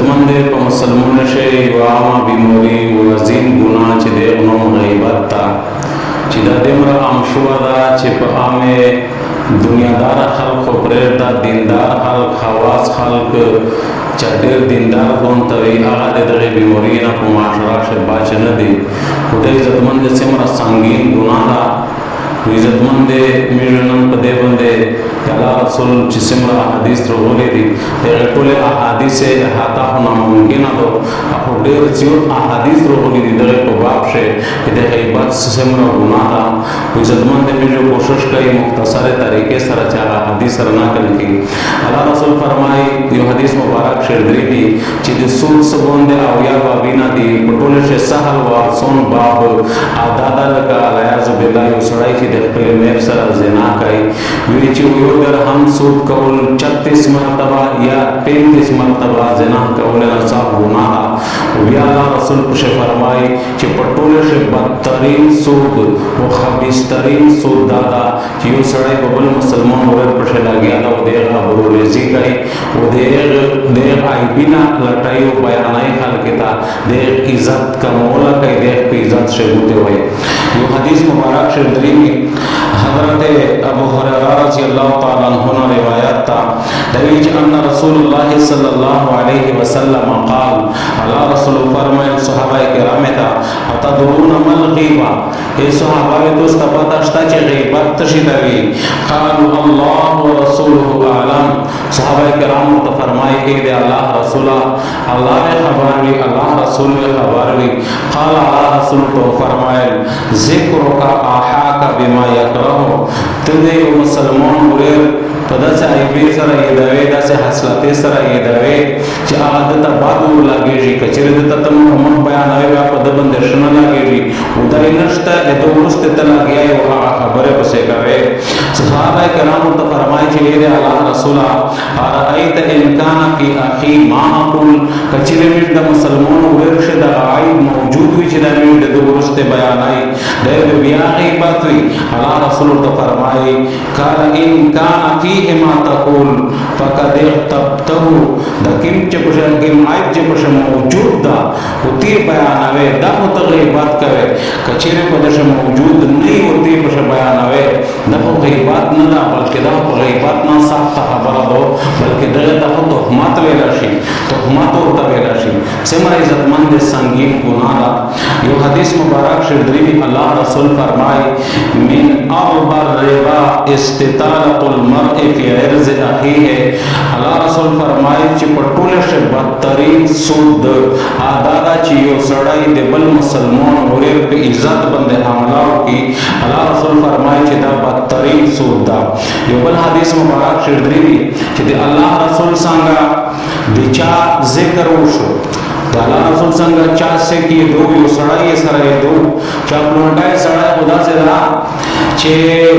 इज्जतमंद मुसलमान शे वामा बीमारी वजीन गुना चिदे उन्हों गैबता चिदा दिमरा आमशुवादा चिप आमे दुनियादार खल्क प्रेरदा दीनदार खल्क खवास खल्क चढ़ेर दीनदार कौन तवे आगे दगे बीमारी ना कुमाशरा से बाचन दी उधर इज्जतमंद सिमरा संगीन गुनादा इज्जतमंद मिलनन पदे बंदे अल्लाह रसूल जिसमरा हदीस रोले दी तेरे टोले अहादीस से हाथा होना मुमकिन है तो अहुडेर जियो अहादीस रोले दी तेरे को बाप से इधर एक बात जिसमरा गुनाह इज्जतमंद में जो कोशिश करी मुख्तसर तरीके से रचा हदीस रना करने की अल्लाह रसूल फरमाए यो हदीस मुबारक शेरदरी दी चीज़ सूद सबोंदे आविया बाबीना दी पटोले से सहल वारसोन बाब आदादा लगा अलायाज़ बिल्ला यो सड़ाई की देखते मेरे सर ज़िना कई विरिची अगर हम सूद कौल 36 मरतबा या 35 मरतबा ज़िना कौल नसाब गुनाह विया अल्लाह रसूल कुछ फरमाए कि पटोले से बदतरीन सूद वो खबीस्तरीन सूद दादा यो सड़ाई बबल मुसलमान और प्रशे लगे आला वो देर खबरों रेज़ी कई वो देर आई बिना लटाई वो बयानाई खाल किता देर इज़्ज़त का मौला कई देर पे इज़्ज़त से होते हुए यो हदीस मुबारक शेरदरी में हज़रत अबू हुरैरा रज़ी अल्लाह ताला अन्हु ने रिवायत था दलीज अन्ना रसूलुल्लाह सल्लल्लाहु अलैहि वसल्लम क़ाल अल्लाह रसूल फरमाए सहाबाए किराम था अतदरून मल गीबा ए सहाबाए तो पता था कि गीबत तशिदवी क़ालू अल्लाह व रसूलुहु आलम सहाबाए किराम तो फरमाए कि दे अल्लाह रसूला अल्लाह ने खबर ली अल्लाह रसूल ने खबर ली क़ाल अल्लाह रसूल तो फरमाए ज़िक्र का आहा का बिमा यकरहु तुझे मुसलमान बुरे पदा से आईबी सरा ये दवे दा से हसलते सरा ये दवे च आदत बादू लागे जी कचरे दता तम हम बयान आवे आप पद बंदर्शन लागे जी उधर नष्टा ए तो उस्त तला गया है वो खबरे बसे करे सहाबा कराम तो फरमाए कि ये अल्लाह रसूला अराइत इन कान की अखी मा अकुल कचरे में द मुसलमान वर्ष द आई मौजूद हुई चिदा में द उस्त बयान आई दे बिया की बात हुई अल्लाह रसूल तो फरमाए काल इन कान की हिमा तकुल फकद तबतहु दकिम चपुशन के माइब चपुशन मौजूद दा उती बयान आवे दा उतगली बात करे कचरे पदश मौजूद नहीं होती पश बयान आवे दफो गईबात न दा बल्कि दा गईबात ना साफ खबर दो बल्कि दगे दा तो हुमात वेलाशी तो हुमात होता वेलाशी सेमरा इज्जतमंद संगीन गुनाह यो हदीस मुबारक शेरदरी में अल्लाह रसूल फरमाए मिन अरबर रिबा इस्तितालतुल मर्इ फी इर्ज़ अखी है अल्लाह रसूल फरमाए कि पटोले से बदतरीन सूद आदादा चियो सड़ाई देबल मुसलमान होरे पे इज्जत बंदे हमलाओं की अल्लाह रसूल फरमाए कि दा बदतरीन सूद दा यो बल हदीस मुबारक शेरदरी में कि अल्लाह रसूल संगा विचा जिक्र उशो अल्लाह रसूल संगा चा से किए दो यो सड़ाई सराय दो चा प्लोटाए सड़ाई खुदा से रहा चे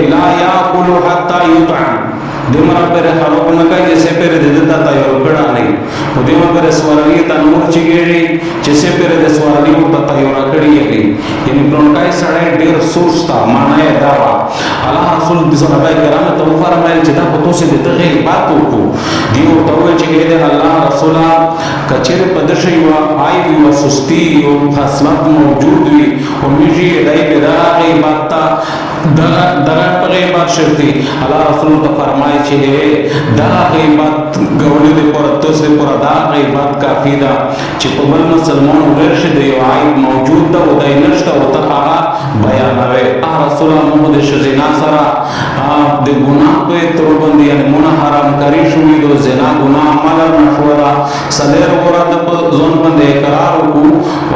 ला याकुलु हत्ता युतअम दिमरा पर हरोक न का जैसे पर देता था यो कड़ा नहीं वो दिमरा पर स्वरली तनूर चिगेड़ी जैसे पर दे स्वरली को तता यो रकड़ी है यानी प्लोटाए सड़ाई डेर सोचता माने दावा अल्लाह रसूल सहाबा किराम तो फरमाए जिदा तो से देते हैं बातों को दियो तो चिगेड़े अल्लाह रसूला कचरे पदशई व आई व सुस्ती व खसलत मौजूद हुई और मिजी दाई बेदाई बाता दरा पर बात शर्ती अल्लाह रसूल तो फरमाए छे दरा की बात गवले दे पर तो से पर दा की बात काफी दा चिपबल मुसलमान वर्ष दे आई मौजूद दा उदय नष्ट होता आ बयान आवे आ रसूल मोहम्मद शजीना सरा दे गुनाह पे तोबंदी यानी मुना हराम करी शुई दो जना गुनाह अमल मशवरा सदर औरत जोन बंदे करार को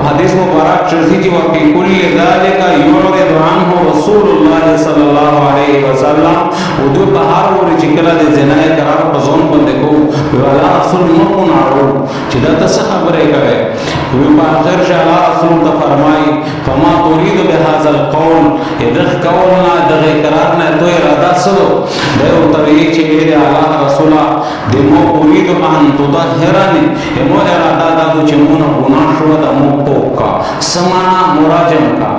हदीस मुबारक चर्ची की वाकई कुल ज़ालिका युरिदु अन्हु रसूलुल्लाह सल्लल्लाहु अलैहि वसल्लम उदु बहार और जिकला दे जना करार जोन बंदे को वाला रसूल मकुनारो चिदा तस खबरे करे وی په اخر شه الله رسول ته فرمایي فما تريد بهذا القول اذا قولنا دغه قرار نه تو اراده سره دا یو طریقې چې دې الله رسوله د مو اريد ان تطهرني مو اراده دا چې مونږ ګناه شو د مو پوکا سمانا مراجم کا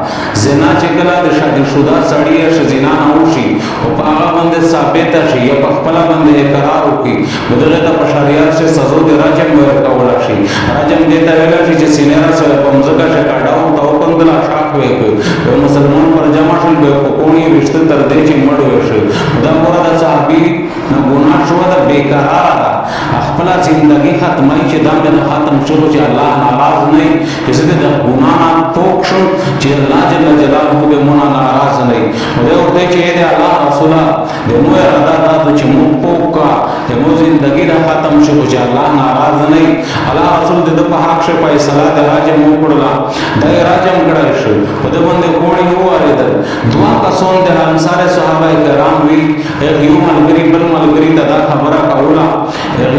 زنا چې کله د شادي شودا سړی یا زنا نه وشي او په هغه باندې ثابت شي یا په خپل باندې اقرار وکړي بدله د شریعت سے سزا د راجم ورکول شي راجم دې ته ویل شي چې سینه سره پمزګه شکاډاو تو پندلا شاک وکړي مسلمان پر جمع شول به کوونی وشته تر دې چې مړ وشي دا مراد صحابي نه ګناه شو د بیکرار خپل زندگی ختمای چې دا نه ختم شو چې الله ناراض نه کیسه د ګناه نه پوک شو چې الله جل جلاله به مونږ ناراض نه وي او ته چې د الله رسول د مو اراده دا چې مو پوکا د مو زندگی نه ختم شو چې الله ناراض نه الله رسول د په حق شه فیصله د راجم مو کړلا د راجم کړای شو په د باندې کوړی هو اړیدل دعا کسون د انصار صحابه کرام وی یو ملګری بل ملګری دا خبره کوله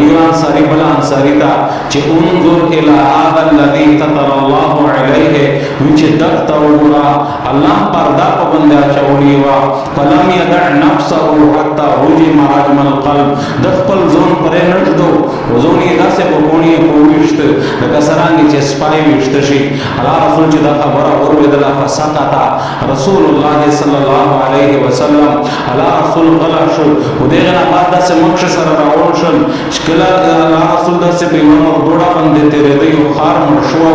یو انصاری بل انصاری تا چې انظر الى هذا الذي تطر الله عليه وچ دغت وګرا الله پردا په باندې چولی وا فلم يدع نفسه حتى هجم راجم القلب د خپل ځون پرې نشدو وزونی داسې په کونی پوښت د کسرانګي چې سپای وشت شي الله رسول چې دا خبره اوریدل فسقط رسول الله صلی الله علیه وسلم الله رسول غلا شو ودغه بعد داسې مخ سره راوړ شل شکلا الله رسول داسې په یو ډوډا باندې تیرې دی یو خار مرشو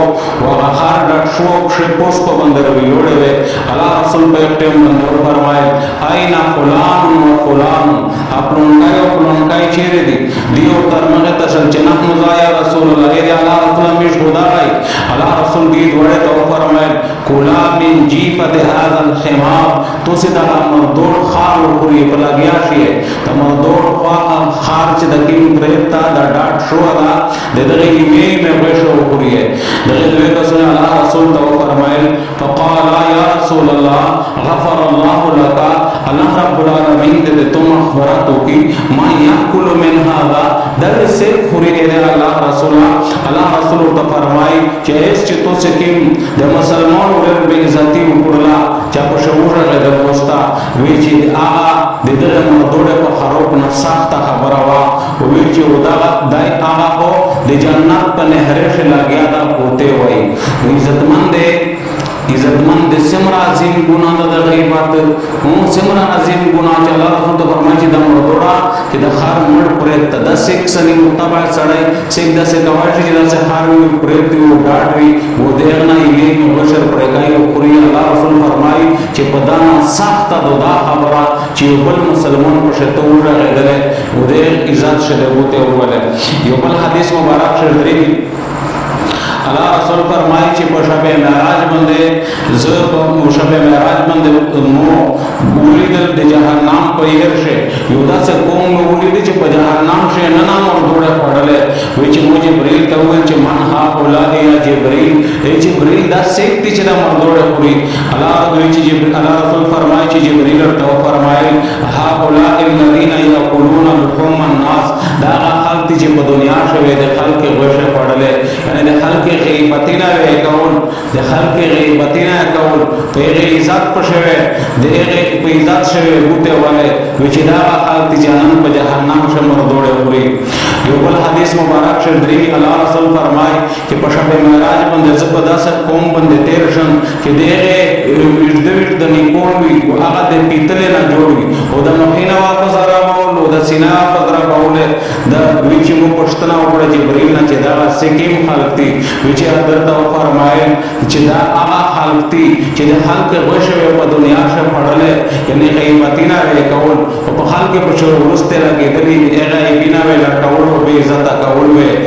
او خار ډټ شو چې پوس په باندې ویوړې وې الله رسول په ټیم باندې فرمایي اینا فلان و فلان اپلونکای چیرې دي دیو ترمنه تشل جنح مزایا رسول الله دې الله رسول مش خدای الله رسول دې وړه ته فرمایي کلا من جیفت هذا الخمار تو سي دا مردور خار ورې په لګیا شي ته مردور خار چې د کیم پرتا دا ډاټ شو دا دغه یې مې وښو ورې دغه دوی رسول الله رسول ته فرمایل فقال يا رسول الله غفر الله لك الله رب العالمین دې ته مغفرت وکي ما یاکل من هذا در سے خوري دې الله رسول ته فرمای چې چې تو سکیم د مسلمان ور به عزتي وکړه چې په شعور له دوستا وی چې هغه د دې مردوړه په خروق نه سخت خبره وا وی چې ودا دای هغه په د جنت په نهر شه لګیا دا پوته وای عزتمند سمرا عظیم ګناه د غیبت او سمرا عظیم ګناه چې الله رسول ته فرمایي چې د مردوړه چې د خار مړ پرې تدسک سني متبع سړی چې د څه کواږي چې د څه خار پرې دی او ډاډوي و دې نه یې نو بشر پرې کوي او پوری الله رسول فرمایي چې په دا سخت دا خبره چې بل مسلمان په شته وړاندې و دې عزت شته وته وله یو بل حدیث مبارک شری الله رسول فرمایي چې په شپه معراج باندې زه په شپه معراج باندې مو ولیدل د جهنم په ير شه یو داسې قوم نو ولیدل چې په جهنم شه نه نام ورډه پړلې وی چې مو جبرئیل ته وویل چې من ها اولاد یا جبرئیل ای جبرئیل دا سیکتی چې دا مردوړه پوری الله رسول فرمایي چې جبرئیل ته فرمایي ها اولاد الذين يقولون لحوم الناس دا خلک چې په دنیا شوه د خلک غوښه پړلې یعنی د خلک غیبتینا وکول د خلق غیبتینا کول په عزت پښوي د په عزت شوی بوته والے چې دا خلق جهنم په جهنم شمر دوړې پوری یو بل حدیث مبارک شری الله رسول فرمای چې په شپه معراج باندې زبردست قوم باندې تیر شم چې دغه د نیکون وی هغه د پیتل نه جوړي او د مخینه واپس راوول او د سینا په طرف راوول دا وی چې مو پښتنه وکړه چې جبرئیل نه چې دا سکیم خلق دي چې حضرت فرمایي چې دا هغه خلق دي چې د خلق غوښه په دنیا شه پړلې یعنی غیبتینا وکول او په خلق په شور ورسته راګېدلې هغه بنا ویل کول او به عزت کول وي